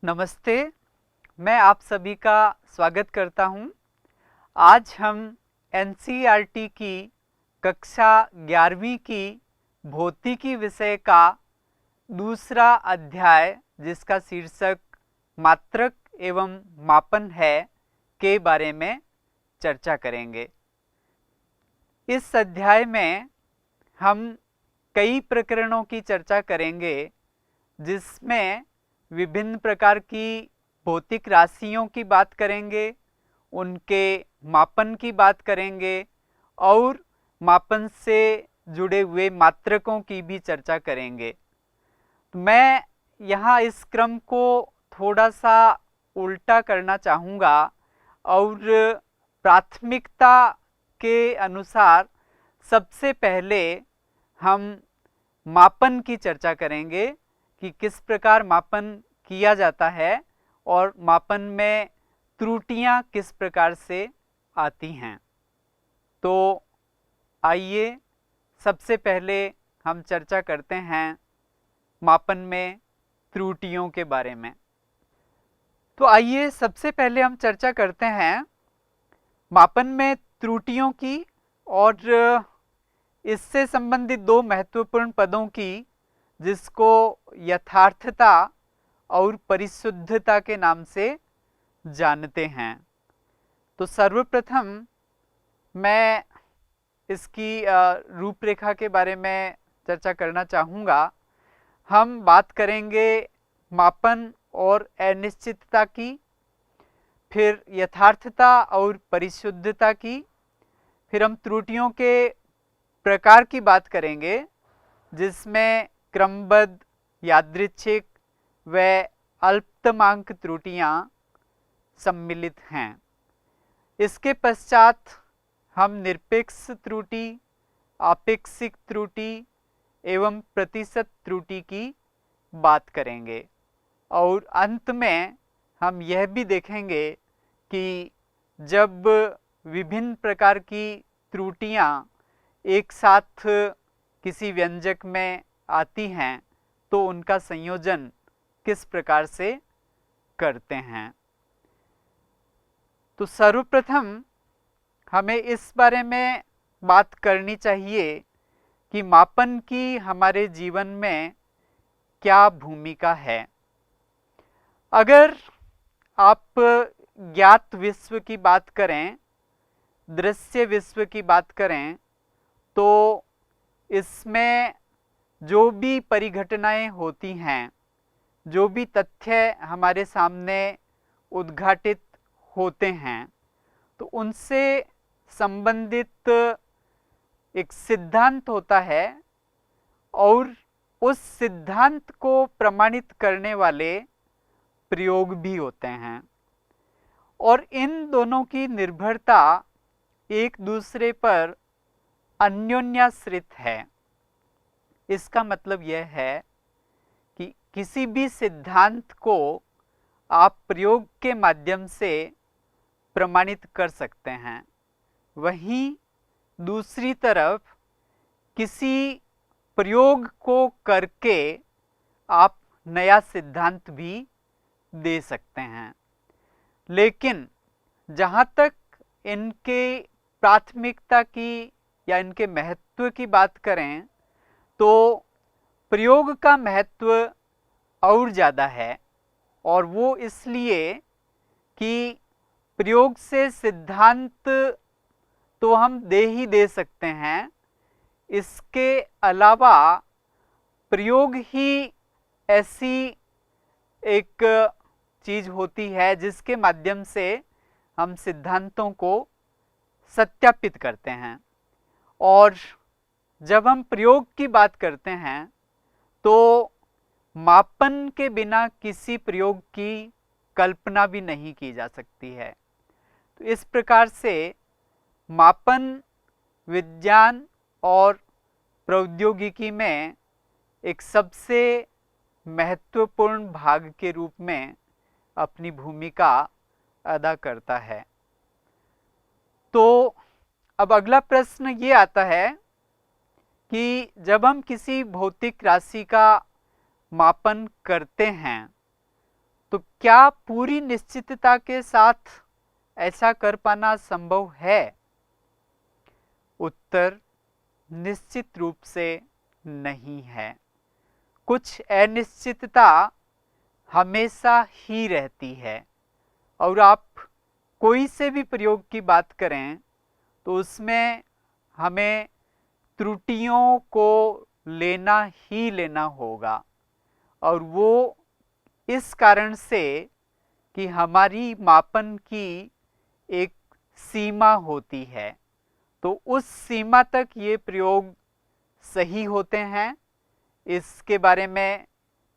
नमस्ते, मैं आप सभी का स्वागत करता हूं। आज हम एनसीईआरटी की कक्षा 11वीं की भौतिकी विषय का दूसरा अध्याय, जिसका शीर्षक मात्रक एवं मापन है, के बारे में चर्चा करेंगे। इस अध्याय में हम कई प्रकरणों की चर्चा करेंगे, जिसमें विभिन्न प्रकार की भौतिक राशियों की बात करेंगे, उनके मापन की बात करेंगे और मापन से जुड़े हुए मात्रकों की भी चर्चा करेंगे। मैं यहाँ इस क्रम को थोड़ा सा उल्टा करना चाहूँगा और प्राथमिकता के अनुसार सबसे पहले हम मापन की चर्चा करेंगे कि किस प्रकार मापन किया जाता है और मापन में त्रुटियां किस प्रकार से आती हैं। तो आइए सबसे पहले हम चर्चा करते हैं मापन में त्रुटियों के बारे में। तो आइए सबसे पहले हम चर्चा करते हैं मापन में त्रुटियों की और इससे संबंधित दो महत्वपूर्ण पदों की, जिसको यथार्थता और परिशुद्धता के नाम से जानते हैं। तो सर्वप्रथम मैं इसकी रूपरेखा के बारे में चर्चा करना चाहूँगा। हम बात करेंगे मापन और अनिश्चितता की, फिर यथार्थता और परिशुद्धता की, फिर हम त्रुटियों के प्रकार की बात करेंगे, जिसमें क्रमबद्ध, यादृच्छिक व अल्पतमांक त्रुटियां सम्मिलित हैं। इसके पश्चात हम निरपेक्ष त्रुटि, आपेक्षिक त्रुटि एवं प्रतिशत त्रुटि की बात करेंगे और अंत में हम यह भी देखेंगे कि जब विभिन्न प्रकार की त्रुटियां एक साथ किसी व्यंजक में आती हैं तो उनका संयोजन किस प्रकार से करते हैं। तो सर्वप्रथम हमें इस बारे में बात करनी चाहिए कि मापन की हमारे जीवन में क्या भूमिका है। अगर आप ज्ञात विश्व की बात करें, दृश्य विश्व की बात करें, तो इसमें जो भी परिघटनाएं होती हैं, जो भी तथ्य हमारे सामने उद्घाटित होते हैं, तो उनसे संबंधित एक सिद्धांत होता है और उस सिद्धांत को प्रमाणित करने वाले प्रयोग भी होते हैं और इन दोनों की निर्भरता एक दूसरे पर अन्योन्याश्रित है। इसका मतलब यह है कि किसी भी सिद्धांत को आप प्रयोग के माध्यम से प्रमाणित कर सकते हैं, वहीं दूसरी तरफ किसी प्रयोग को करके आप नया सिद्धांत भी दे सकते हैं। लेकिन जहाँ तक इनके प्राथमिकता की या इनके महत्व की बात करें, तो प्रयोग का महत्व और ज़्यादा है, और वो इसलिए कि प्रयोग से सिद्धांत तो हम दे ही दे सकते हैं, इसके अलावा प्रयोग ही ऐसी एक चीज होती है जिसके माध्यम से हम सिद्धांतों को सत्यापित करते हैं। और जब हम प्रयोग की बात करते हैं तो मापन के बिना किसी प्रयोग की कल्पना भी नहीं की जा सकती है। तो इस प्रकार से मापन विज्ञान और प्रौद्योगिकी में एक सबसे महत्वपूर्ण भाग के रूप में अपनी भूमिका अदा करता है। तो अब अगला प्रश्न ये आता है कि जब हम किसी भौतिक राशि का मापन करते हैं तो क्या पूरी निश्चितता के साथ ऐसा कर पाना संभव है? उत्तर निश्चित रूप से नहीं है। कुछ अनिश्चितता हमेशा ही रहती है और आप कोई से भी प्रयोग की बात करें तो उसमें हमें त्रुटियों को लेना ही लेना होगा, और वो इस कारण से कि हमारी मापन की एक सीमा होती है। तो उस सीमा तक ये प्रयोग सही होते हैं, इसके बारे में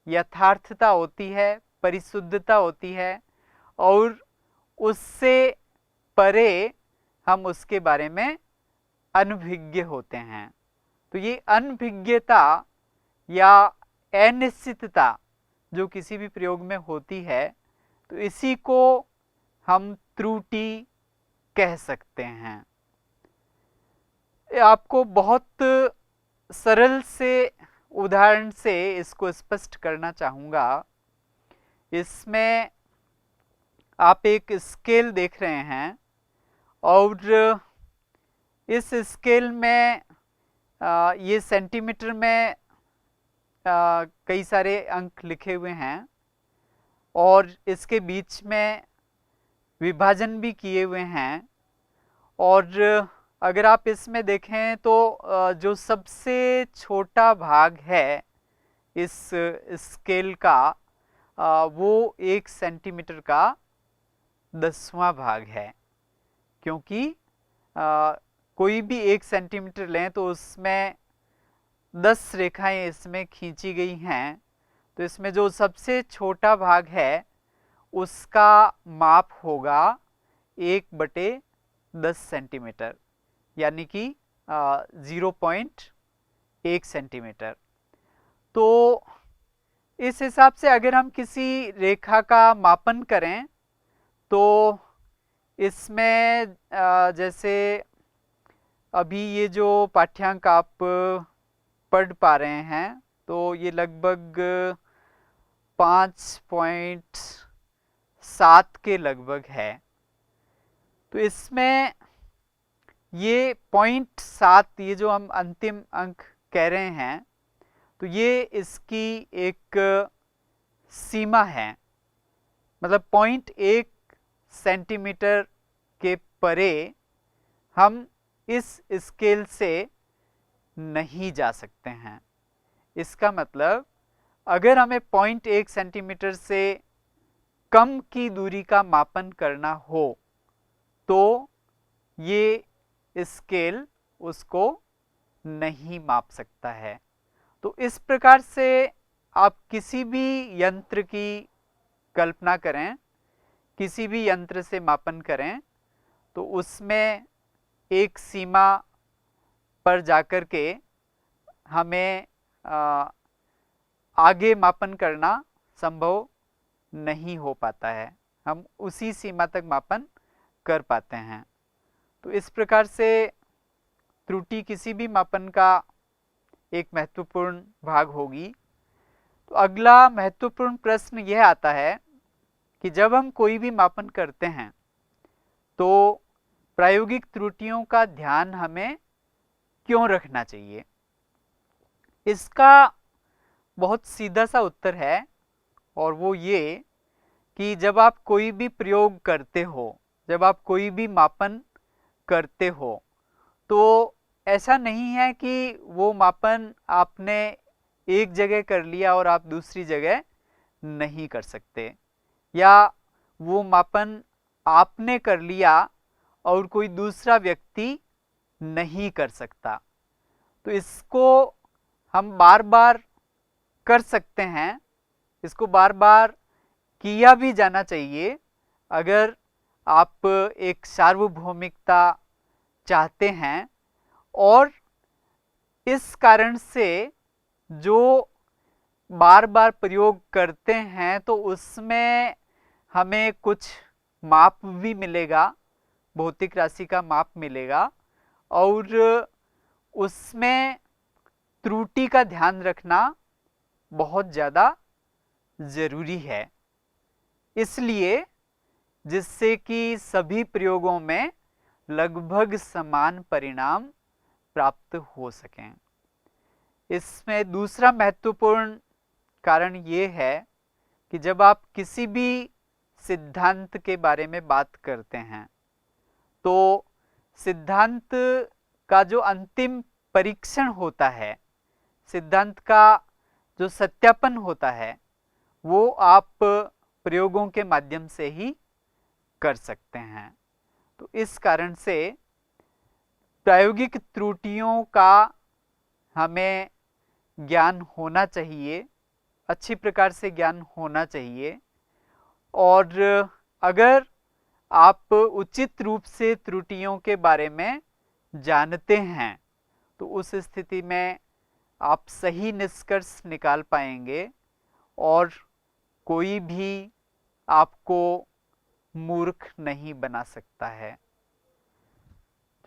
यथार्थता होती है, परिशुद्धता होती है, और उससे परे हम उसके बारे में अनभिज्ञ होते हैं। तो ये अनभिज्ञता या अनिश्चितता जो किसी भी प्रयोग में होती है, तो इसी को हम त्रुटि कह सकते हैं। आपको बहुत सरल से उदाहरण से इसको स्पष्ट करना चाहूँगा। इसमें आप एक स्केल देख रहे हैं और इस स्केल में ये सेंटीमीटर में कई सारे अंक लिखे हुए हैं और इसके बीच में विभाजन भी किए हुए हैं। और अगर आप इसमें देखें तो जो सबसे छोटा भाग है इस स्केल का, वो 1 सेंटीमीटर का 10वां भाग है, क्योंकि कोई भी 1 सेंटीमीटर लें तो उसमें 10 रेखाएं इसमें खींची गई हैं। तो इसमें जो सबसे छोटा भाग है उसका माप होगा 1/10 सेंटीमीटर, यानी कि 0.1 सेंटीमीटर। तो इस हिसाब से अगर हम किसी रेखा का मापन करें तो इसमें जैसे अभी ये जो पाठ्यांक आप पढ़ पा रहे हैं तो ये लगभग 5.7 के लगभग है। तो इसमें ये 0.7, ये जो हम अंतिम अंक कह रहे हैं, तो ये इसकी एक सीमा है। मतलब 0.1 सेंटीमीटर के परे हम इस स्केल से नहीं जा सकते हैं। इसका मतलब अगर हमें 0.1 सेंटीमीटर से कम की दूरी का मापन करना हो तो ये स्केल उसको नहीं माप सकता है। तो इस प्रकार से आप किसी भी यंत्र की कल्पना करें, किसी भी यंत्र से मापन करें, तो उसमें एक सीमा पर जाकर के हमें आगे मापन करना संभव नहीं हो पाता है। हम उसी सीमा तक मापन कर पाते हैं। तो इस प्रकार से त्रुटि किसी भी मापन का एक महत्वपूर्ण भाग होगी। तो अगला महत्वपूर्ण प्रश्न यह आता है कि जब हम कोई भी मापन करते हैं तो प्रायोगिक त्रुटियों का ध्यान हमें क्यों रखना चाहिए? इसका बहुत सीधा सा उत्तर है, और वो ये कि जब आप कोई भी प्रयोग करते हो, जब आप कोई भी मापन करते हो, तो ऐसा नहीं है कि वो मापन आपने एक जगह कर लिया और आप दूसरी जगह नहीं कर सकते, या वो मापन आपने कर लिया और कोई दूसरा व्यक्ति नहीं कर सकता। तो इसको हम बार बार कर सकते हैं, इसको बार बार किया भी जाना चाहिए अगर आप एक सार्वभौमिकता चाहते हैं। और इस कारण से जो बार बार प्रयोग करते हैं तो उसमें हमें कुछ माप भी मिलेगा, भौतिक राशि का माप मिलेगा, और उसमें त्रुटि का ध्यान रखना बहुत ज़्यादा ज़रूरी है। इसलिए जिससे कि सभी प्रयोगों में लगभग समान परिणाम प्राप्त हो सकें। इसमें दूसरा महत्वपूर्ण कारण ये है कि जब आप किसी भी सिद्धांत के बारे में बात करते हैं तो सिद्धांत का जो अंतिम परीक्षण होता है, सिद्धांत का जो सत्यापन होता है, वो आप प्रयोगों के माध्यम से ही कर सकते हैं। तो इस कारण से प्रायोगिक त्रुटियों का हमें ज्ञान होना चाहिए, अच्छी प्रकार से ज्ञान होना चाहिए। और अगर आप उचित रूप से त्रुटियों के बारे में जानते हैं तो उस स्थिति में आप सही निष्कर्ष निकाल पाएंगे और कोई भी आपको मूर्ख नहीं बना सकता है।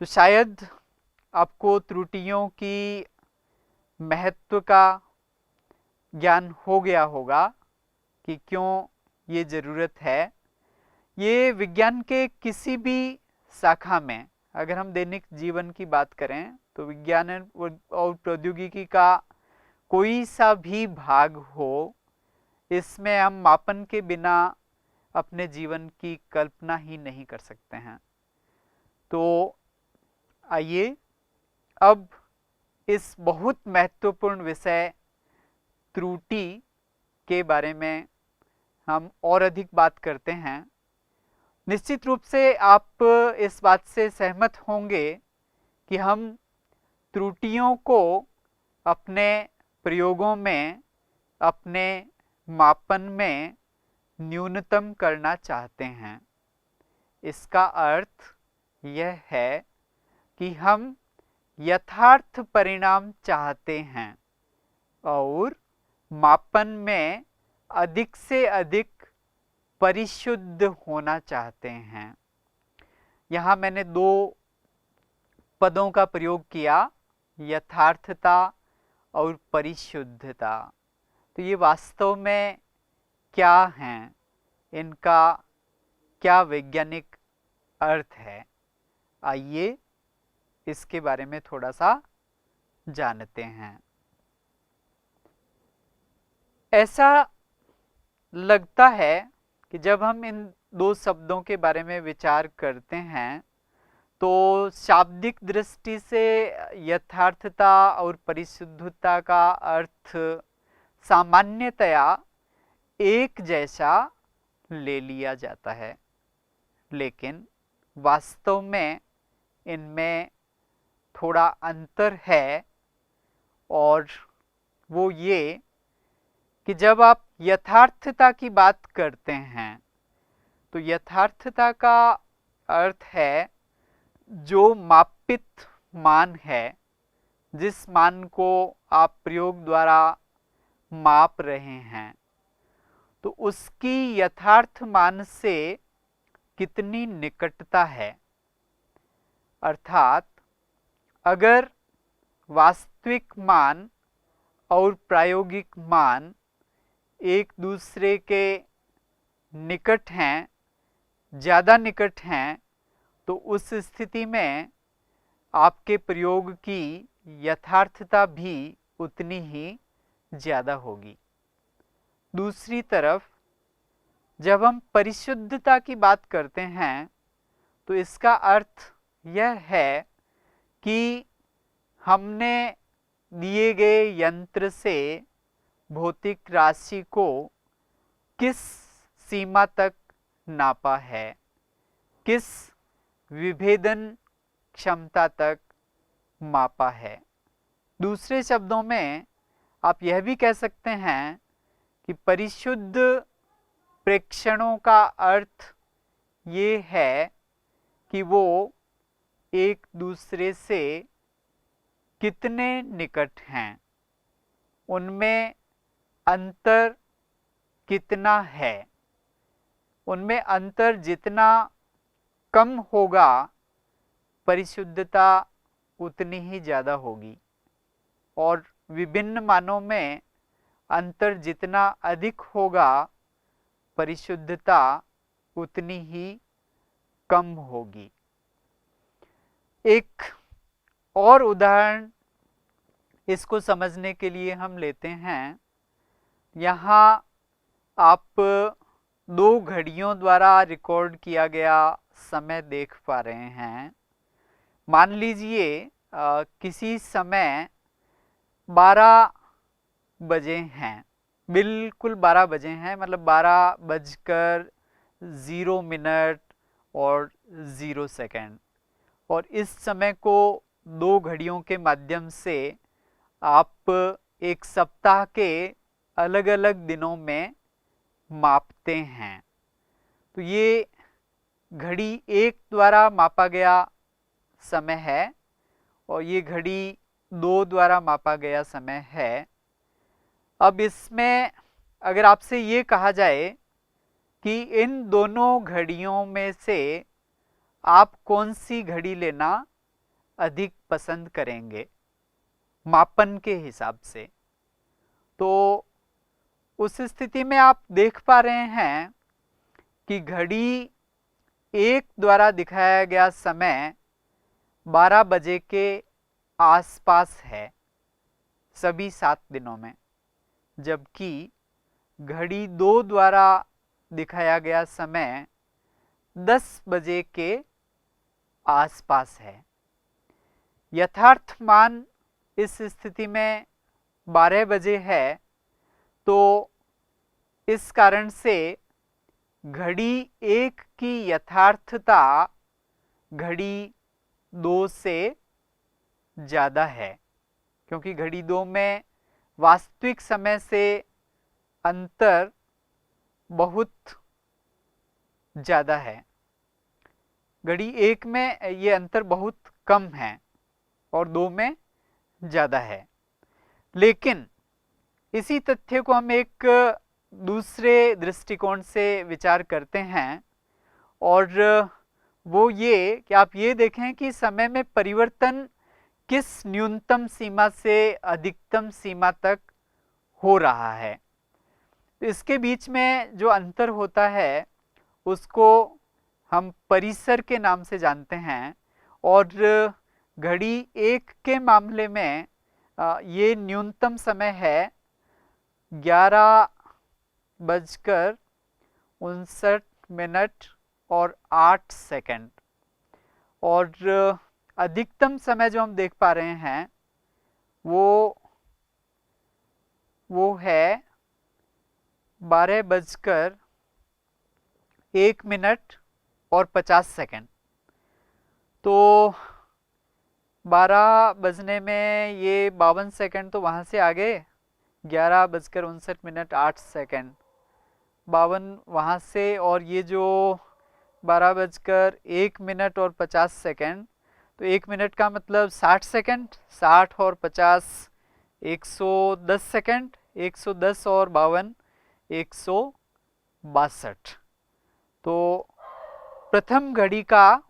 तो शायद आपको त्रुटियों की महत्व का ज्ञान हो गया होगा कि क्यों ये ज़रूरत है। ये विज्ञान के किसी भी शाखा में, अगर हम दैनिक जीवन की बात करें तो विज्ञान और प्रौद्योगिकी का कोई सा भी भाग हो, इसमें हम मापन के बिना अपने जीवन की कल्पना ही नहीं कर सकते हैं। तो आइए अब इस बहुत महत्वपूर्ण विषय त्रुटि के बारे में हम और अधिक बात करते हैं। निश्चित रूप से आप इस बात से सहमत होंगे कि हम त्रुटियों को अपने प्रयोगों में, अपने मापन में न्यूनतम करना चाहते हैं। इसका अर्थ यह है कि हम यथार्थ परिणाम चाहते हैं और मापन में अधिक से अधिक परिशुद्ध होना चाहते हैं। यहाँ मैंने दो पदों का प्रयोग किया, यथार्थता और परिशुद्धता। तो ये वास्तव में क्या हैं, इनका क्या वैज्ञानिक अर्थ है, आइए इसके बारे में थोड़ा सा जानते हैं। ऐसा लगता है कि जब हम इन दो शब्दों के बारे में विचार करते हैं तो शाब्दिक दृष्टि से यथार्थता और परिशुद्धता का अर्थ सामान्यतया एक जैसा ले लिया जाता है, लेकिन वास्तव में इनमें थोड़ा अंतर है। और वो ये कि जब आप यथार्थता की बात करते हैं तो यथार्थता का अर्थ है जो मापित मान है, जिस मान को आप प्रयोग द्वारा माप रहे हैं, तो उसकी यथार्थ मान से कितनी निकटता है। अर्थात अगर वास्तविक मान और प्रायोगिक मान एक दूसरे के निकट हैं, ज़्यादा निकट हैं, तो उस स्थिति में आपके प्रयोग की यथार्थता भी उतनी ही ज़्यादा होगी। दूसरी तरफ जब हम परिशुद्धता की बात करते हैं तो इसका अर्थ यह है कि हमने दिए गए यंत्र से भौतिक राशि को किस सीमा तक नापा है, किस विभेदन क्षमता तक मापा है। दूसरे शब्दों में आप यह भी कह सकते हैं कि परिशुद्ध प्रेक्षणों का अर्थ ये है कि वो एक दूसरे से कितने निकट हैं, उनमें अंतर कितना है। उनमें अंतर जितना कम होगा परिशुद्धता उतनी ही ज़्यादा होगी, और विभिन्न मानों में अंतर जितना अधिक होगा परिशुद्धता उतनी ही कम होगी। एक और उदाहरण इसको समझने के लिए हम लेते हैं। यहाँ आप दो घड़ियों द्वारा रिकॉर्ड किया गया समय देख पा रहे हैं। मान लीजिए किसी समय 12 बजे हैं, बिल्कुल 12 बजे हैं, मतलब 12:0 और 0 सेकंड। और इस समय को दो घड़ियों के माध्यम से आप एक सप्ताह के अलग अलग दिनों में मापते हैं। तो ये घड़ी एक द्वारा मापा गया समय है और ये घड़ी दो द्वारा मापा गया समय है। अब इसमें अगर आपसे ये कहा जाए कि इन दोनों घड़ियों में से आप कौन सी घड़ी लेना अधिक पसंद करेंगे मापन के हिसाब से, तो उस स्थिति में आप देख पा रहे हैं कि घड़ी एक द्वारा दिखाया गया समय 12 बजे के आसपास है सभी 7 दिनों में, जबकि घड़ी दो द्वारा दिखाया गया समय 10 बजे के आसपास है। यथार्थ मान इस स्थिति में 12 बजे है, तो इस कारण से घड़ी एक की यथार्थता घड़ी दो से ज़्यादा है, क्योंकि घड़ी दो में वास्तविक समय से अंतर बहुत ज़्यादा है। घड़ी एक में ये अंतर बहुत कम है और दो में ज़्यादा है। लेकिन इसी तथ्य को हम एक दूसरे दृष्टिकोण से विचार करते हैं, और वो ये कि आप ये देखें कि समय में परिवर्तन किस न्यूनतम सीमा से अधिकतम सीमा तक हो रहा है। तो इसके बीच में जो अंतर होता है उसको हम परिसर के नाम से जानते हैं। और घड़ी एक के मामले में ये न्यूनतम समय है 11:59 और 8 सेकंड, और अधिकतम समय जो हम देख पा रहे हैं वो है 12:01 और 50 सेकंड। तो 12 बजने में ये 52 सेकंड तो वहाँ से आगे 11:59 8 सेकंड 52 वहाँ से, और ये जो 12:01 और 50 सेकंड, तो 1 मिनट का मतलब 60 सेकंड, 60 और 50 110 सेकंड, 110 और 52 162। तो प्रथम घड़ी का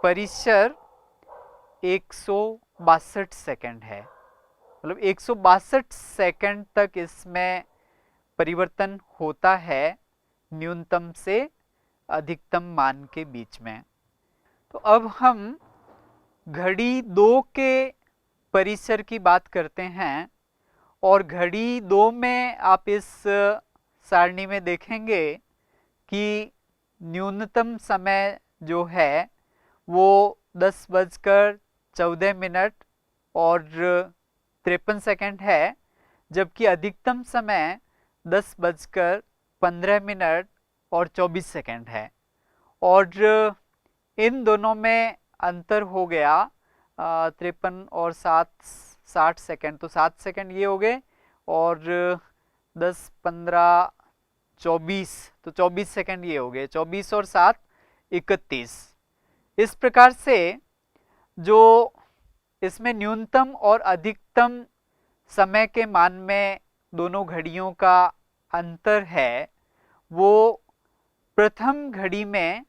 परिसर 162 सेकंड है, मतलब 162 सेकंड तक इसमें परिवर्तन होता है न्यूनतम से अधिकतम मान के बीच में। तो अब हम घड़ी दो के परिसर की बात करते हैं, और घड़ी दो में आप इस सारणी में देखेंगे कि न्यूनतम समय जो है वो 10:14 और 53 सेकंड है, जबकि अधिकतम समय 10:15 और 24 सेकंड है। और इन दोनों में अंतर हो गया 53 और 7 60 सेकंड, तो 7 सेकंड ये हो गए, और 10 15 24 तो 24 सेकंड ये हो गए, 24 और 7 31। इस प्रकार से जो इसमें न्यूनतम और अधिकतम समय के मान में दोनों घड़ियों का अंतर है, वो प्रथम घड़ी में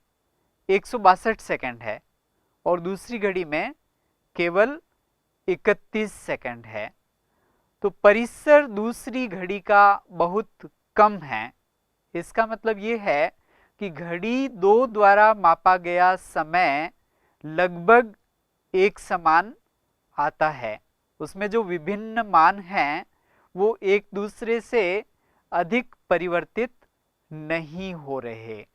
162 सेकंड है और दूसरी घड़ी में केवल 31 सेकंड है। तो परिसर दूसरी घड़ी का बहुत कम है इसका मतलब ये है कि घड़ी 2 द्वारा मापा गया समय लगभग एक समान आता है। उसमें जो विभिन्न मान हैं वो एक दूसरे से अधिक परिवर्तित नहीं हो रहे।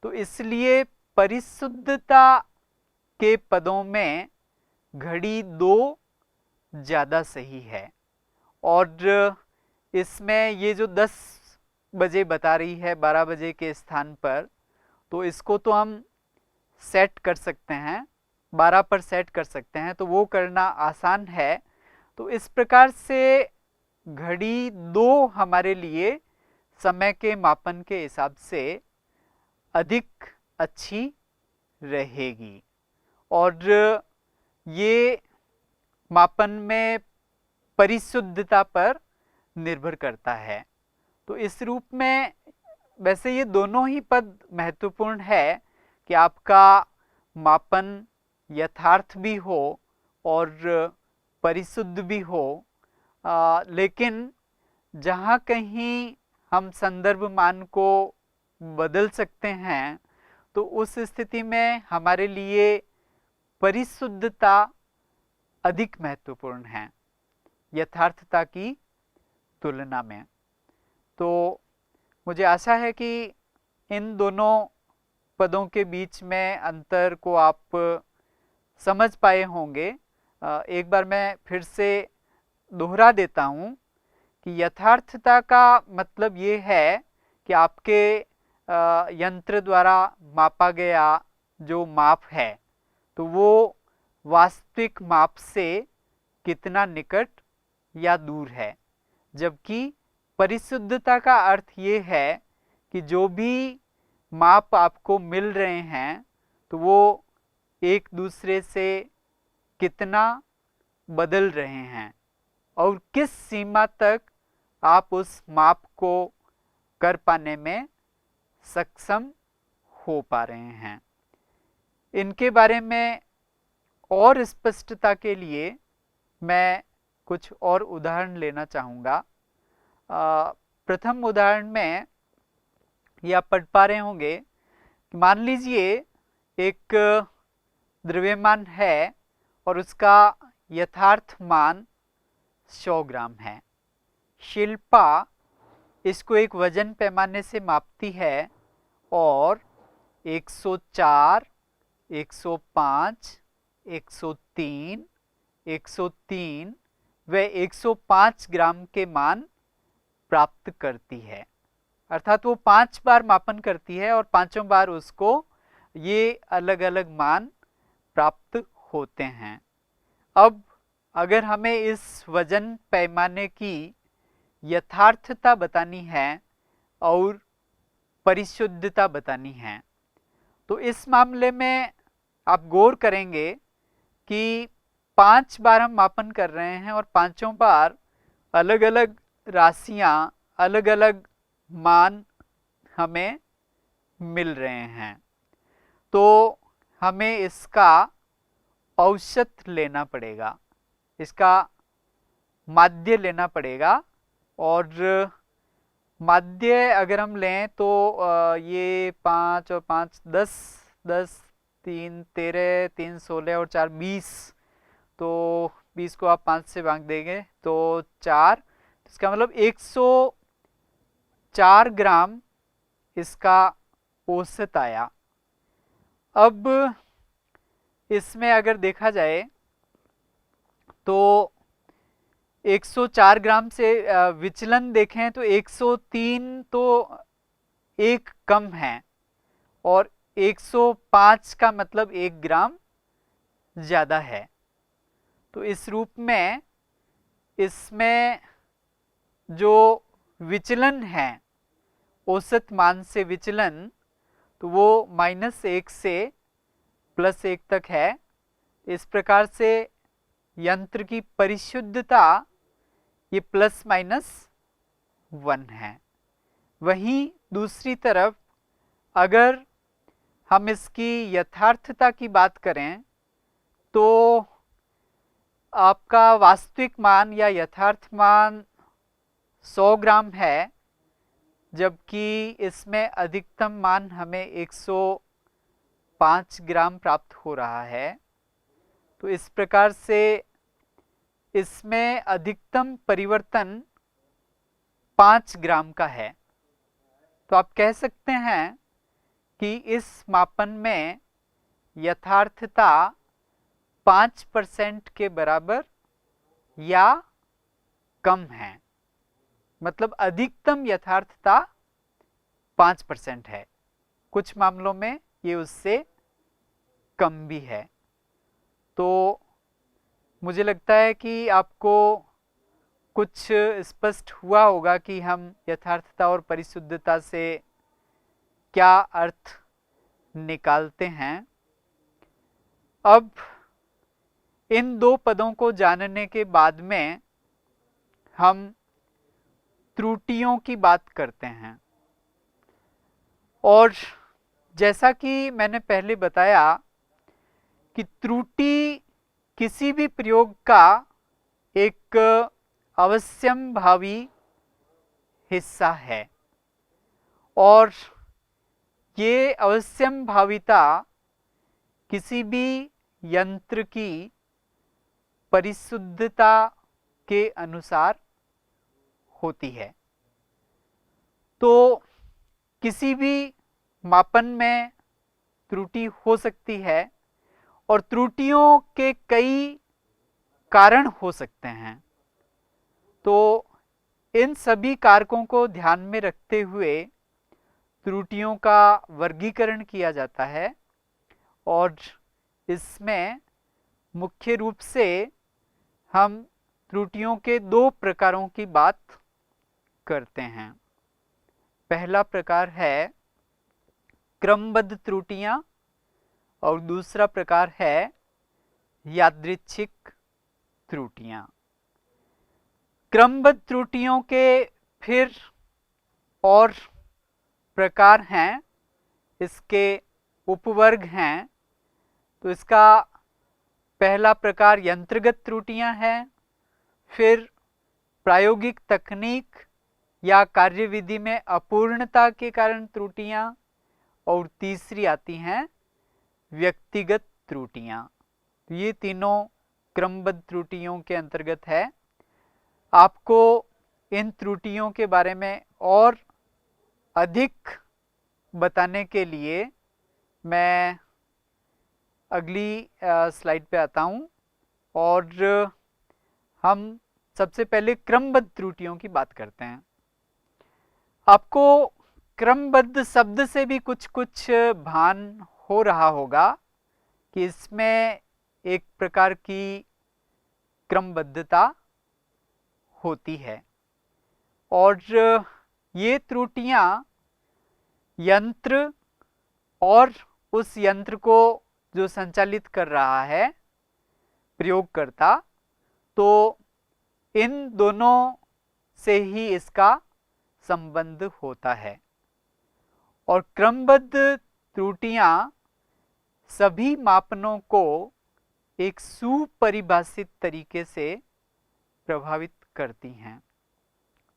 तो इसलिए परिशुद्धता के पदों में घड़ी 2 ज़्यादा सही है। और इसमें ये जो 10 बजे बता रही है 12 बजे के स्थान पर, तो इसको तो हम सेट कर सकते हैं, 12 पर सेट कर सकते हैं, तो वो करना आसान है। तो इस प्रकार से घड़ी 2 हमारे लिए समय के मापन के हिसाब से अधिक अच्छी रहेगी। और ये मापन में परिशुद्धता पर निर्भर करता है। तो इस रूप में वैसे ये दोनों ही पद महत्वपूर्ण है कि आपका मापन यथार्थ भी हो और परिशुद्ध भी हो। लेकिन जहाँ कहीं हम संदर्भ मान को बदल सकते हैं तो उस स्थिति में हमारे लिए परिशुद्धता अधिक महत्वपूर्ण है यथार्थता की तुलना में। तो मुझे आशा है कि इन दोनों पदों के बीच में अंतर को आप समझ पाए होंगे। एक बार मैं फिर से दोहरा देता हूँ कि यथार्थता का मतलब ये है कि आपके यंत्र द्वारा मापा गया जो माप है तो वो वास्तविक माप से कितना निकट या दूर है। जबकि परिशुद्धता का अर्थ ये है कि जो भी माप आपको मिल रहे हैं तो वो एक दूसरे से कितना बदल रहे हैं और किस सीमा तक आप उस माप को कर पाने में सक्षम हो पा रहे हैं। इनके बारे में और स्पष्टता के लिए मैं कुछ और उदाहरण लेना चाहूँगा। प्रथम उदाहरण में ये आप पढ़ पा रहे होंगे कि मान लीजिए एक द्रव्यमान है और उसका यथार्थ मान 100 ग्राम है। शिल्पा इसको एक वजन पैमाने से मापती है और 104, 105, 103, 103 व 105 ग्राम के मान प्राप्त करती है। अर्थात वो 5 बार मापन करती है और पांचों बार उसको ये अलग अलग मान प्राप्त होते हैं। अब अगर हमें इस वजन पैमाने की यथार्थता बतानी है और परिशुद्धता बतानी है तो इस मामले में आप गौर करेंगे कि 5 बार हम मापन कर रहे हैं और पांचों बार अलग अलग राशियां, अलग अलग मान हमें मिल रहे हैं। तो हमें इसका औसत लेना पड़ेगा, इसका माध्य लेना पड़ेगा। और माध्य अगर हम लें तो ये 5 और 5 10, 10 3 13, 3 16 और 4 20, तो 20 को आप 5 से भाग देंगे तो 4, इसका मतलब 104 ग्राम इसका औसत आया। अब इसमें अगर देखा जाए तो 104 ग्राम से विचलन देखें तो 103 तो एक कम है और 105 का मतलब 1 ग्राम ज़्यादा है। तो इस रूप में इसमें जो विचलन है औसत मान से विचलन तो वो -1 से +1 तक है। इस प्रकार से यंत्र की परिशुद्धता ये ±1 है। वहीं दूसरी तरफ अगर हम इसकी यथार्थता की बात करें तो आपका वास्तविक मान या यथार्थ मान 100 ग्राम है, जबकि इसमें अधिकतम मान हमें 105 ग्राम प्राप्त हो रहा है। तो इस प्रकार से इसमें अधिकतम परिवर्तन 5 ग्राम का है। तो आप कह सकते हैं कि इस मापन में यथार्थता 5% के बराबर या कम है। मतलब अधिकतम यथार्थता 5% है, कुछ मामलों में ये उससे कम भी है। तो मुझे लगता है कि आपको कुछ स्पष्ट हुआ होगा कि हम यथार्थता और परिशुद्धता से क्या अर्थ निकालते हैं। अब इन दो पदों को जानने के बाद में हम त्रुटियों की बात करते हैं। और जैसा कि मैंने पहले बताया कि त्रुटि किसी भी प्रयोग का एक अवश्यंभावी हिस्सा है और ये अवश्यंभाविता किसी भी यंत्र की परिशुद्धता के अनुसार होती है। तो किसी भी मापन में त्रुटि हो सकती है और त्रुटियों के कई कारण हो सकते हैं। तो इन सभी कारकों को ध्यान में रखते हुए त्रुटियों का वर्गीकरण किया जाता है और इसमें मुख्य रूप से हम त्रुटियों के दो प्रकारों की बात करते हैं। पहला प्रकार है क्रमबद्ध त्रुटियां और दूसरा प्रकार है यादृच्छिक त्रुटियां। क्रमबद्ध त्रुटियों के फिर और प्रकार हैं, इसके उपवर्ग हैं। तो इसका पहला प्रकार यंत्रगत त्रुटियां हैं, फिर प्रायोगिक तकनीक या कार्यविधि में अपूर्णता के कारण त्रुटियां, और तीसरी आती हैं व्यक्तिगत त्रुटियां। ये तीनों क्रमबद्ध त्रुटियों के अंतर्गत है। आपको इन त्रुटियों के बारे में और अधिक बताने के लिए मैं अगली स्लाइड पे आता हूँ और हम सबसे पहले क्रमबद्ध त्रुटियों की बात करते हैं। आपको क्रमबद्ध शब्द से भी कुछ कुछ भान हो रहा होगा कि इसमें एक प्रकार की क्रमबद्धता होती है और ये त्रुटियां यंत्र और उस यंत्र को जो संचालित कर रहा है प्रयोगकर्ता, तो इन दोनों से ही इसका संबंध होता है। और क्रमबद्ध त्रुटियां सभी मापनों को एक सुपरिभाषित तरीके से प्रभावित करती हैं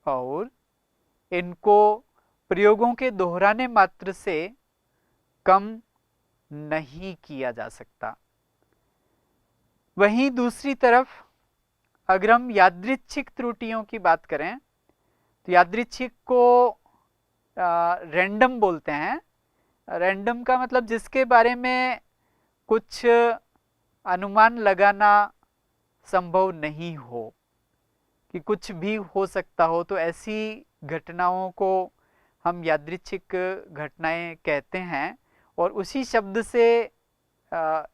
और इनको प्रयोगों के दोहराने मात्र से कम नहीं किया जा सकता। वहीं दूसरी तरफ अगर हम यादृच्छिक त्रुटियों की बात करें तो यादृच्छिक को रैंडम बोलते हैं। रैंडम का मतलब जिसके बारे में कुछ अनुमान लगाना संभव नहीं हो, कि कुछ भी हो सकता हो, तो ऐसी घटनाओं को हम यादृच्छिक घटनाएं कहते हैं। और उसी शब्द से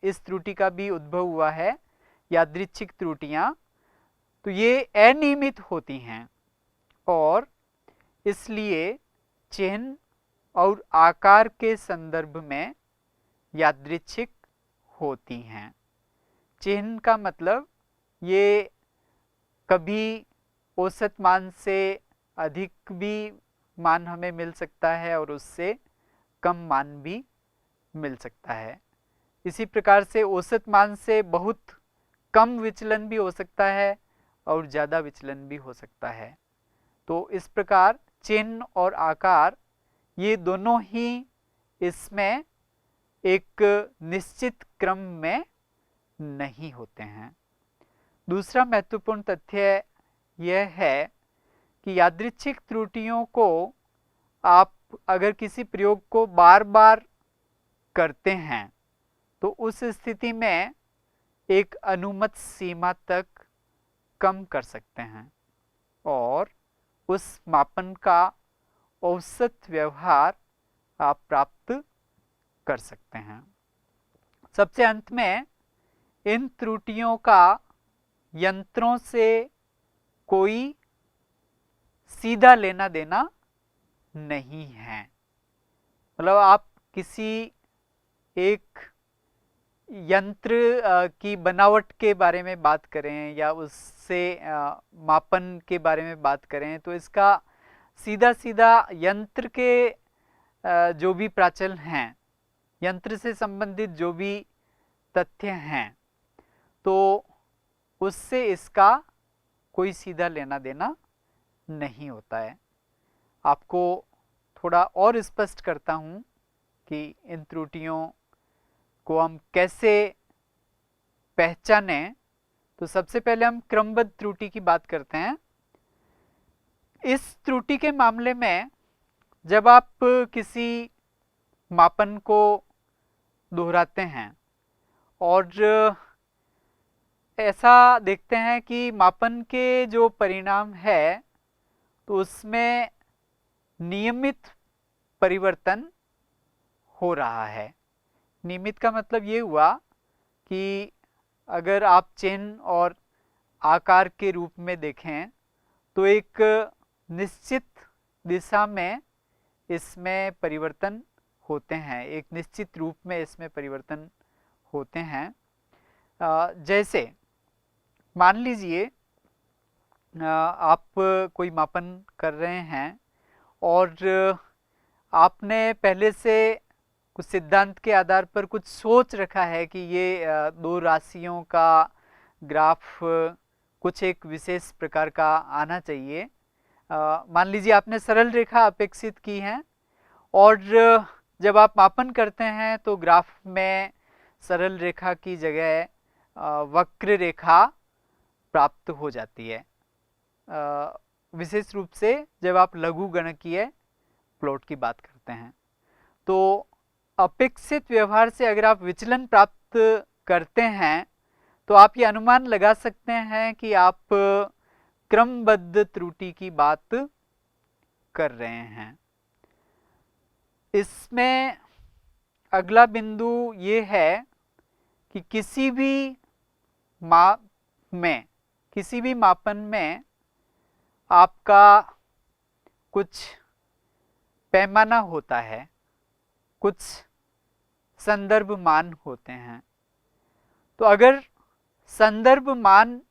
इस त्रुटि का भी उद्भव हुआ है, यादृच्छिक त्रुटियां। तो ये अनियमित होती हैं और इसलिए चिन्ह और आकार के संदर्भ में यादृच्छिक होती हैं। चिन्ह का मतलब ये कभी औसत मान से अधिक भी मान हमें मिल सकता है और उससे कम मान भी मिल सकता है। इसी प्रकार से औसत मान से बहुत कम विचलन भी हो सकता है और ज़्यादा विचलन भी हो सकता है। तो इस प्रकार चिन्ह और आकार ये दोनों ही इसमें एक निश्चित क्रम में नहीं होते हैं। दूसरा महत्वपूर्ण तथ्य यह है कि यादृच्छिक त्रुटियों को आप अगर किसी प्रयोग को बार बार करते हैं तो उस स्थिति में एक अनुमत सीमा तक कम कर सकते हैं और उस मापन का औसत व्यवहार आप प्राप्त कर सकते हैं। सबसे अंत में इन त्रुटियों का यंत्रों से कोई सीधा लेना देना नहीं है। मतलब आप किसी एक यंत्र की बनावट के बारे में बात करें या उससे मापन के बारे में बात करें तो इसका सीधा सीधा यंत्र के जो भी प्राचल हैं, यंत्र से संबंधित जो भी तथ्य हैं, तो उससे इसका कोई सीधा लेना देना नहीं होता है। आपको थोड़ा और स्पष्ट करता हूं कि इन त्रुटियों को हम कैसे पहचानें। तो सबसे पहले हम क्रमबद्ध त्रुटि की बात करते हैं। इस त्रुटि के मामले में जब आप किसी मापन को दोहराते हैं और ऐसा देखते हैं कि मापन के जो परिणाम है तो उसमें नियमित परिवर्तन हो रहा है। नियमित का मतलब ये हुआ कि अगर आप चिन्ह और आकार के रूप में देखें तो एक निश्चित दिशा में इसमें परिवर्तन होते हैं, एक निश्चित रूप में इसमें परिवर्तन होते हैं। जैसे मान लीजिए आप कोई मापन कर रहे हैं और आपने पहले से कुछ सिद्धांत के आधार पर कुछ सोच रखा है कि ये दो राशियों का ग्राफ कुछ एक विशेष प्रकार का आना चाहिए। मान लीजिए आपने सरल रेखा अपेक्षित की है और जब आप मापन करते हैं तो ग्राफ में सरल रेखा की जगह वक्र रेखा प्राप्त हो जाती है। विशेष रूप से जब आप लघु गणकीय प्लॉट की बात करते हैं तो अपेक्षित व्यवहार से अगर आप विचलन प्राप्त करते हैं तो आप ये अनुमान लगा सकते हैं कि आप क्रमबद्ध त्रुटि की बात कर रहे हैं। इसमें अगला बिंदु ये है कि किसी भी मापन में आपका कुछ पैमाना होता है, कुछ संदर्भ मान होते हैं। तो अगर संदर्भ मान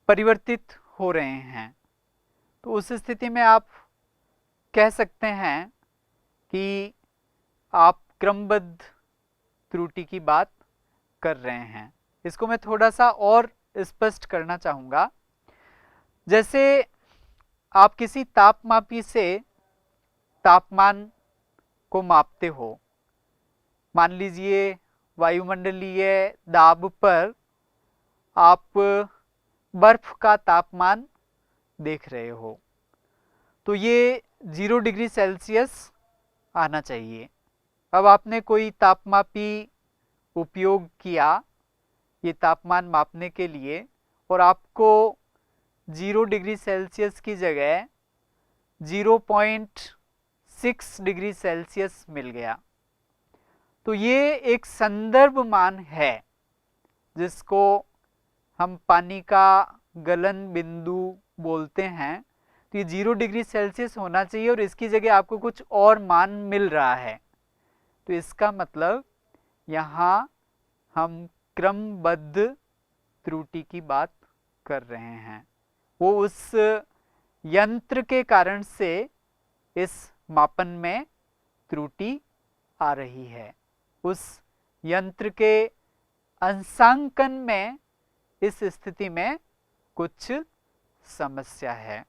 परिवर्तित हो रहे हैं तो उस स्थिति में आप कह सकते हैं कि आप क्रमबद्ध त्रुटि की बात कर रहे हैं। इसको मैं थोड़ा सा और स्पष्ट करना चाहूँगा। जैसे आप किसी तापमापी से तापमान को मापते हो, मान लीजिए वायुमंडलीय दाब पर आप बर्फ का तापमान देख रहे हो तो ये 0 डिग्री सेल्सियस आना चाहिए। अब आपने कोई तापमापी उपयोग किया ये तापमान मापने के लिए और आपको 0 डिग्री सेल्सियस की जगह 0.6 डिग्री सेल्सियस मिल गया। तो ये एक संदर्भ मान है जिसको हम पानी का गलन बिंदु बोलते हैं। तो ये 0 डिग्री सेल्सियस होना चाहिए और इसकी जगह आपको कुछ और मान मिल रहा है। तो इसका मतलब यहाँ हम क्रमबद्ध त्रुटि की बात कर रहे हैं। वो उस यंत्र के कारण से इस मापन में त्रुटि आ रही है, उस यंत्र के अंशांकन में इस स्थिति में कुछ समस्या है।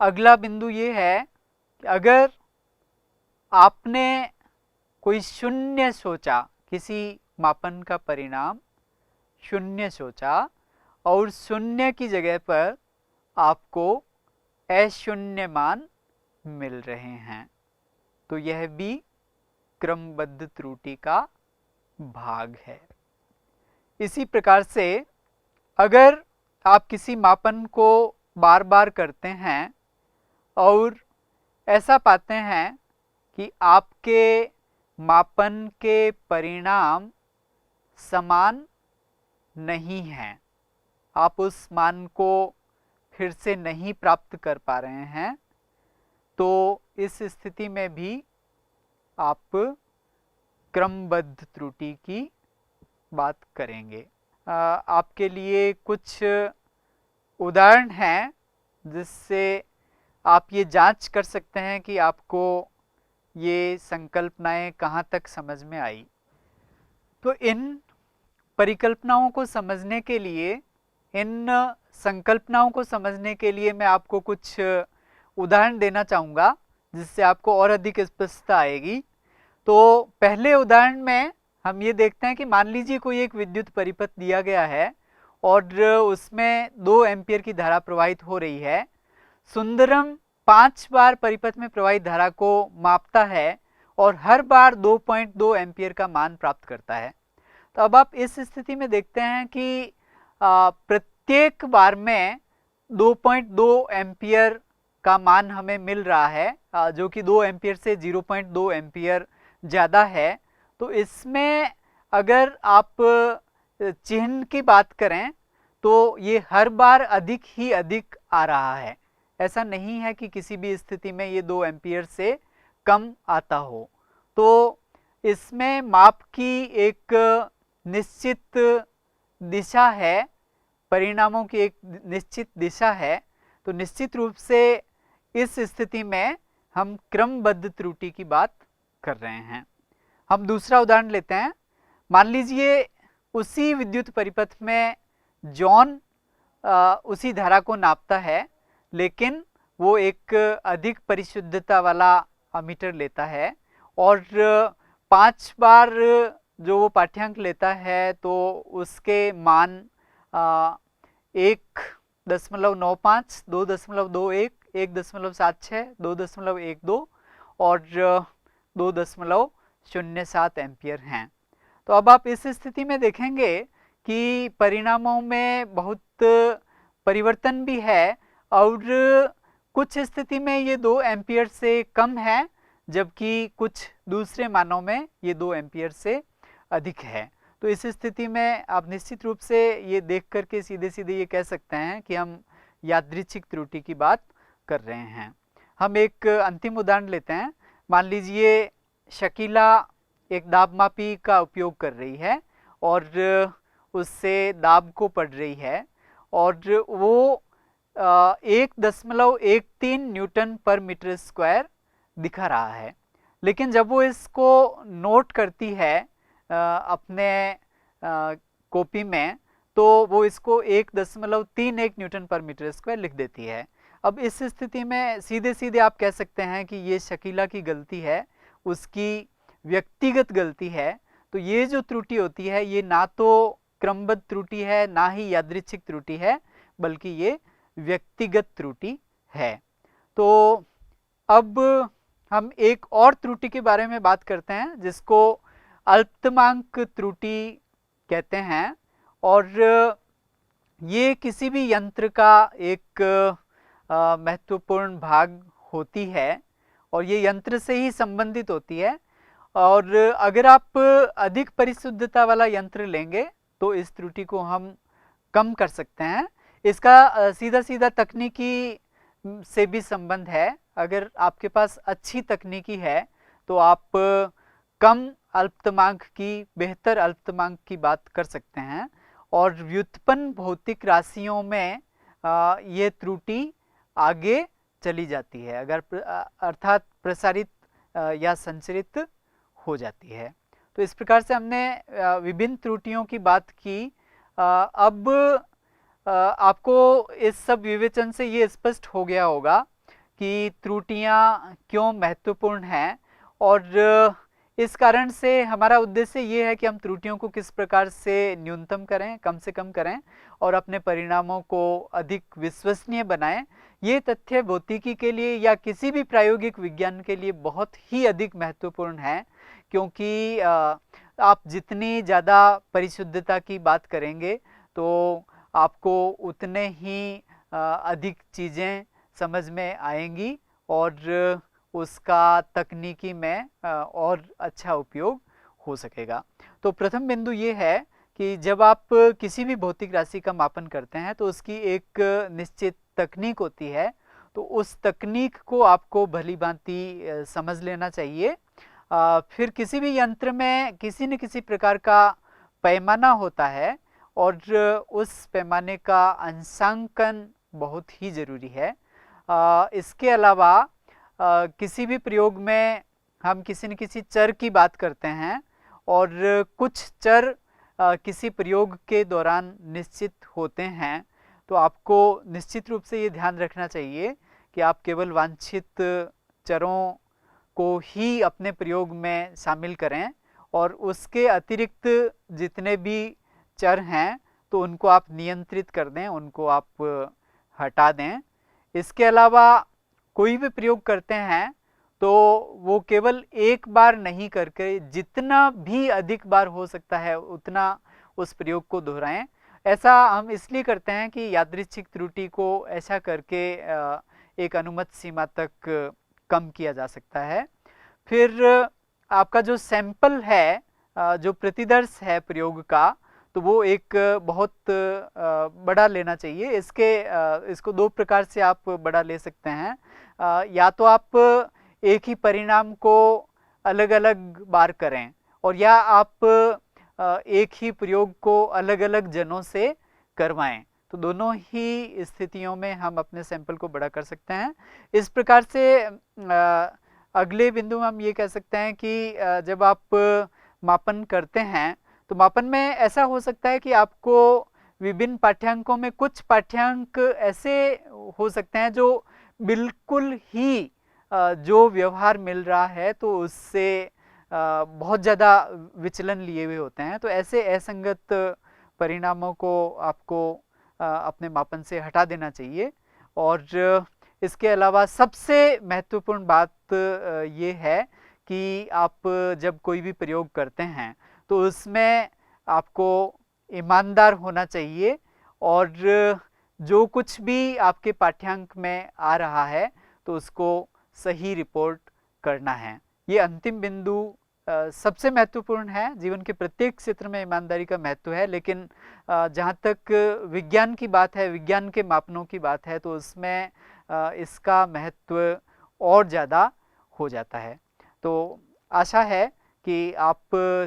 अगला बिंदु ये है कि अगर आपने कोई शून्य सोचा, किसी मापन का परिणाम शून्य सोचा और शून्य की जगह पर आपको अशून्य मान मिल रहे हैं, तो यह भी क्रमबद्ध त्रुटि का भाग है। इसी प्रकार से अगर आप किसी मापन को बार बार करते हैं और ऐसा पाते हैं कि आपके मापन के परिणाम समान नहीं हैं, आप उस मान को फिर से नहीं प्राप्त कर पा रहे हैं, तो इस स्थिति में भी आप क्रमबद्ध त्रुटि की बात करेंगे। आपके लिए कुछ उदाहरण हैं जिससे आप ये जांच कर सकते हैं कि आपको ये संकल्पनाएं कहाँ तक समझ में आई। तो इन परिकल्पनाओं को समझने के लिए, इन संकल्पनाओं को समझने के लिए मैं आपको कुछ उदाहरण देना चाहूँगा जिससे आपको और अधिक स्पष्टता आएगी। तो पहले उदाहरण में हम ये देखते हैं कि मान लीजिए कोई एक विद्युत परिपथ दिया गया है और उसमें 2 एम्पियर की धारा प्रवाहित हो रही है। सुंदरम 5 बार परिपथ में प्रवाहित धारा को मापता है और हर बार 2.2 एम्पियर का मान प्राप्त करता है। तो अब आप इस स्थिति में देखते हैं कि प्रत्येक बार में 2.2 एम्पियर का मान हमें मिल रहा है, जो कि 2 एम्पियर से 0.2 एम्पियर ज़्यादा है। तो इसमें अगर आप चिन्ह की बात करें तो ये हर बार अधिक ही अधिक आ रहा है, ऐसा नहीं है कि किसी भी स्थिति में ये 2 एम्पियर से कम आता हो। तो इसमें माप की एक निश्चित दिशा है, परिणामों की एक निश्चित दिशा है। तो निश्चित रूप से इस स्थिति में हम क्रमबद्ध त्रुटि की बात कर रहे हैं। हम दूसरा उदाहरण लेते हैं। मान लीजिए उसी विद्युत परिपथ में जॉन उसी धारा को नापता है, लेकिन वो एक अधिक परिशुद्धता वाला अमीटर लेता है और 5 बार जो वो पाठ्यांक लेता है तो उसके मान 1.95, 2.21, 1.76, 2.12 और 2.07 एम्पियर हैं। तो अब आप इस स्थिति में देखेंगे कि परिणामों में बहुत परिवर्तन भी है और कुछ स्थिति में ये 2 एम्पियर से कम है, जबकि कुछ दूसरे मानों में ये 2 एम्पियर से अधिक है। तो इस स्थिति में आप निश्चित रूप से ये देख करके सीधे सीधे ये कह सकते हैं कि हम यादृच्छिक त्रुटि की बात कर रहे हैं। हम एक अंतिम उदाहरण लेते हैं। मान लीजिए शकीला एक दाब मापी का उपयोग कर रही है और उससे दाब को पढ़ रही है और वो 1.13 न्यूटन पर मीटर स्क्वायर दिखा रहा है, लेकिन जब वो इसको नोट करती है अपने कॉपी में तो वो इसको 1.31 न्यूटन पर मीटर स्क्वायर लिख देती है। अब इस स्थिति में सीधे सीधे आप कह सकते हैं कि ये शकीला की गलती है, उसकी व्यक्तिगत गलती है। तो ये जो त्रुटि होती है ये ना तो क्रमबद्ध त्रुटि है ना ही यादृच्छिक त्रुटि है, बल्कि ये व्यक्तिगत त्रुटि है। तो अब हम एक और त्रुटि के बारे में बात करते हैं जिसको अल्पतमांक त्रुटि कहते हैं और ये किसी भी यंत्र का एक महत्वपूर्ण भाग होती है और ये यंत्र से ही संबंधित होती है। और अगर आप अधिक परिशुद्धता वाला यंत्र लेंगे तो इस त्रुटि को हम कम कर सकते हैं। इसका सीधा सीधा तकनीकी से भी संबंध है। अगर आपके पास अच्छी तकनीकी है तो आप कम अल्पतमांक की, बेहतर अल्पतमांक की बात कर सकते हैं और व्युत्पन्न भौतिक राशियों में ये त्रुटि आगे चली जाती है, अगर अर्थात प्रसारित या संचरित हो जाती है। तो इस प्रकार से हमने विभिन्न त्रुटियों की बात की। अब आपको इस सब विवेचन से ये स्पष्ट हो गया होगा कि त्रुटियां क्यों महत्वपूर्ण हैं, और इस कारण से हमारा उद्देश्य ये है कि हम त्रुटियों को किस प्रकार से न्यूनतम करें, कम से कम करें और अपने परिणामों को अधिक विश्वसनीय बनाएं। ये तथ्य भौतिकी के लिए या किसी भी प्रायोगिक विज्ञान के लिए बहुत ही अधिक महत्वपूर्ण है, क्योंकि आप जितनी ज़्यादा परिशुद्धता की बात करेंगे तो आपको उतने ही अधिक चीज़ें समझ में आएंगी और उसका तकनीकी में और अच्छा उपयोग हो सकेगा। तो प्रथम बिंदु ये है कि जब आप किसी भी भौतिक राशि का मापन करते हैं तो उसकी एक निश्चित तकनीक होती है, तो उस तकनीक को आपको भली भांति समझ लेना चाहिए। फिर किसी भी यंत्र में किसी न किसी प्रकार का पैमाना होता है और उस पैमाने का अंशांकन बहुत ही ज़रूरी है। इसके अलावा किसी भी प्रयोग में हम किसी न किसी चर की बात करते हैं और कुछ चर किसी प्रयोग के दौरान निश्चित होते हैं, तो आपको निश्चित रूप से ये ध्यान रखना चाहिए कि आप केवल वांछित चरों को ही अपने प्रयोग में शामिल करें और उसके अतिरिक्त जितने भी चर हैं तो उनको आप नियंत्रित कर दें, उनको आप हटा दें। इसके अलावा कोई भी प्रयोग करते हैं तो वो केवल एक बार नहीं करके जितना भी अधिक बार हो सकता है उतना उस प्रयोग को दोहराएं। ऐसा हम इसलिए करते हैं कि यादृच्छिक त्रुटि को ऐसा करके एक अनुमत सीमा तक कम किया जा सकता है। फिर आपका जो सैंपल है, जो प्रतिदर्श है प्रयोग का, तो वो एक बहुत बड़ा लेना चाहिए। इसको दो प्रकार से आप बड़ा ले सकते हैं। या तो आप एक ही परिणाम को अलग अलग बार करें और या आप एक ही प्रयोग को अलग अलग जनों से करवाएं, तो दोनों ही स्थितियों में हम अपने सैंपल को बड़ा कर सकते हैं। इस प्रकार से अगले बिंदु में हम ये कह सकते हैं कि जब आप मापन करते हैं तो मापन में ऐसा हो सकता है कि आपको विभिन्न पाठ्यांकों में कुछ पाठ्यांक ऐसे हो सकते हैं जो बिल्कुल ही जो व्यवहार मिल रहा है तो उससे बहुत ज़्यादा विचलन लिए हुए होते हैं। तो ऐसे असंगत परिणामों को आपको अपने मापन से हटा देना चाहिए। और इसके अलावा सबसे महत्वपूर्ण बात ये है कि आप जब कोई भी प्रयोग करते हैं तो उसमें आपको ईमानदार होना चाहिए और जो कुछ भी आपके पाठ्यांक में आ रहा है तो उसको सही रिपोर्ट करना है। ये अंतिम बिंदु सबसे महत्वपूर्ण है। जीवन के प्रत्येक क्षेत्र में ईमानदारी का महत्व है, लेकिन जहाँ तक विज्ञान की बात है, विज्ञान के मापनों की बात है, तो उसमें इसका महत्व और ज़्यादा हो जाता है। तो आशा है कि आप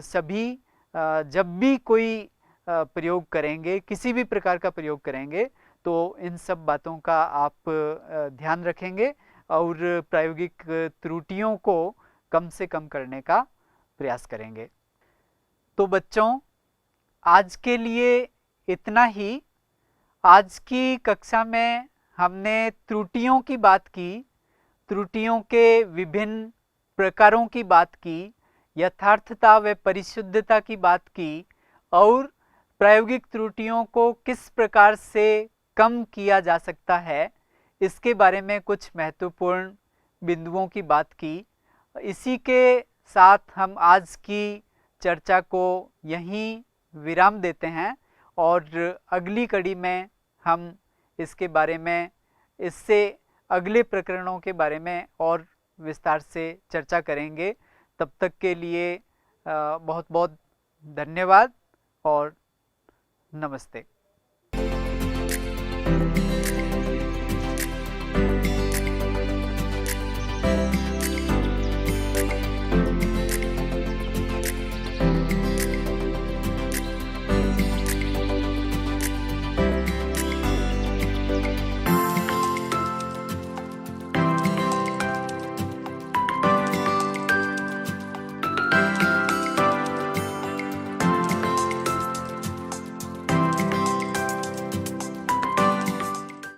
सभी जब भी कोई प्रयोग करेंगे, किसी भी प्रकार का प्रयोग करेंगे, तो इन सब बातों का आप ध्यान रखेंगे और प्रायोगिक त्रुटियों को कम से कम करने का प्रयास करेंगे। तो बच्चों, आज के लिए इतना ही। आज की कक्षा में हमने त्रुटियों की बात की, त्रुटियों के विभिन्न प्रकारों की बात की, यथार्थता व परिशुद्धता की बात की और प्रायोगिक त्रुटियों को किस प्रकार से कम किया जा सकता है, इसके बारे में कुछ महत्वपूर्ण बिंदुओं की बात की। इसी के साथ हम आज की चर्चा को यहीं विराम देते हैं और अगली कड़ी में हम इसके बारे में, इससे अगले प्रकरणों के बारे में और विस्तार से चर्चा करेंगे। तब तक के लिए बहुत बहुत धन्यवाद और नमस्ते।